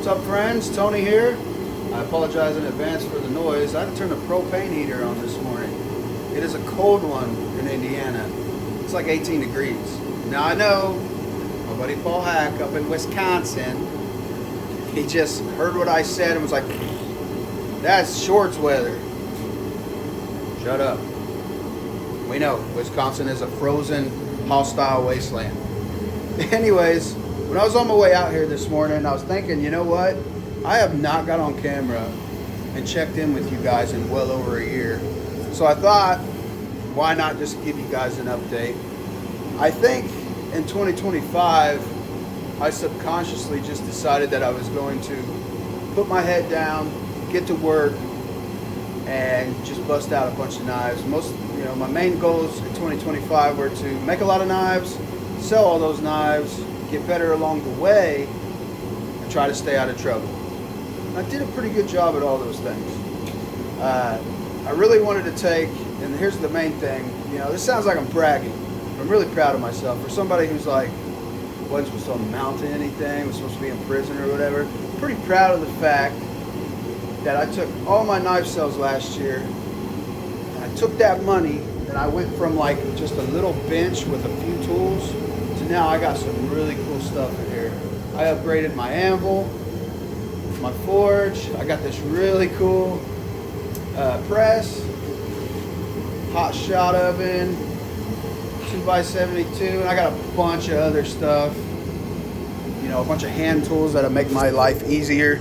What's up, friends? Tony here. I apologize in advance for the noise. I had to turn the propane heater on this morning. It is a cold one in Indiana. It's like 18 degrees. Now I know my buddy Paul Hack up in Wisconsin, he just heard what I said and was like, that's shorts weather. Shut up. We know Wisconsin is a frozen, hostile wasteland. Anyways, when I was on my way out here this morning, I was thinking, you know what? I have not got on camera and checked in with you guys in well over a year. So I thought, why not just give you guys an update? I think in 2025, I subconsciously just decided that I was going to put my head down, get to work, and just bust out a bunch of knives. My main goals in 2025 were to make a lot of knives, sell all those knives, get better along the way, and try to stay out of trouble. I did a pretty good job at all those things. I really wanted to take, and here's the main thing, this sounds like I'm bragging, but I'm really proud of myself. For somebody who's like, wasn't supposed to amount to anything, was supposed to be in prison or whatever, I'm pretty proud of the fact that I took all my knife sales last year, and I took that money, and I went from like just a little bench with a few tools to now I got some really cool stuff in here. I upgraded my anvil, my forge. I got this really cool press, hot shot oven, 2x72, and I got a bunch of other stuff. A bunch of hand tools that'll make my life easier.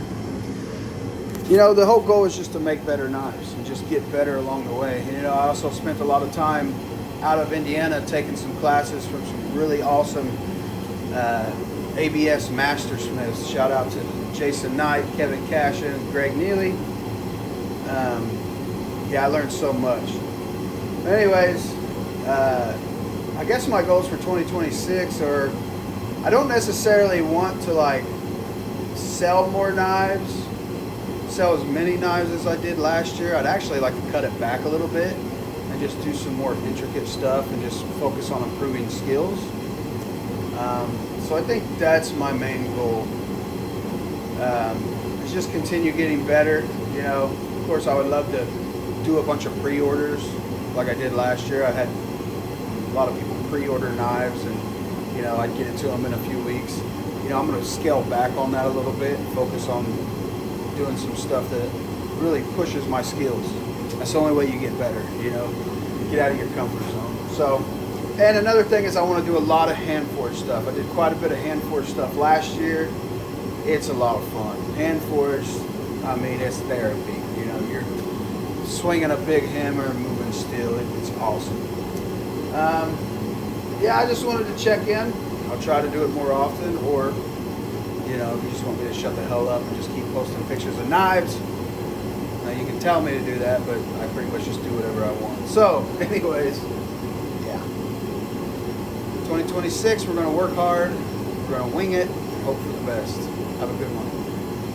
The whole goal is just to make better knives and just get better along the way. I also spent a lot of time out of Indiana taking some classes from some really awesome ABS mastersmiths. Shout out to Jason Knight, Kevin Cashin, and Greg Neely. I learned so much. Anyways, I guess my goals for 2026 are, I don't necessarily want to sell more knives, sell as many knives as I did last year. I'd actually like to cut it back a little bit and just do some more intricate stuff and just focus on improving skills. So I think that's my main goal. Is just continue getting better. Of course I would love to do a bunch of pre-orders like I did last year. I had a lot of people pre-order knives, and I'd get it to them in a few weeks. I'm going to scale back on that a little bit and focus on doing some stuff that really pushes my skills. That's the only way you get better, get out of your comfort zone. So, and another thing is I want to do a lot of hand forged stuff. I did quite a bit of hand forged stuff last year. It's a lot of fun. Hand forged, it's therapy. You're swinging a big hammer and moving steel. It's awesome. I just wanted to check in. I'll try to do it more often, or if you just want me to shut the hell up and just keep posting pictures of knives, now you can tell me to do that, but I pretty much just do whatever I want. So, anyways, 2026, we're going to work hard, we're going to wing it, and hope for the best. Have a good one.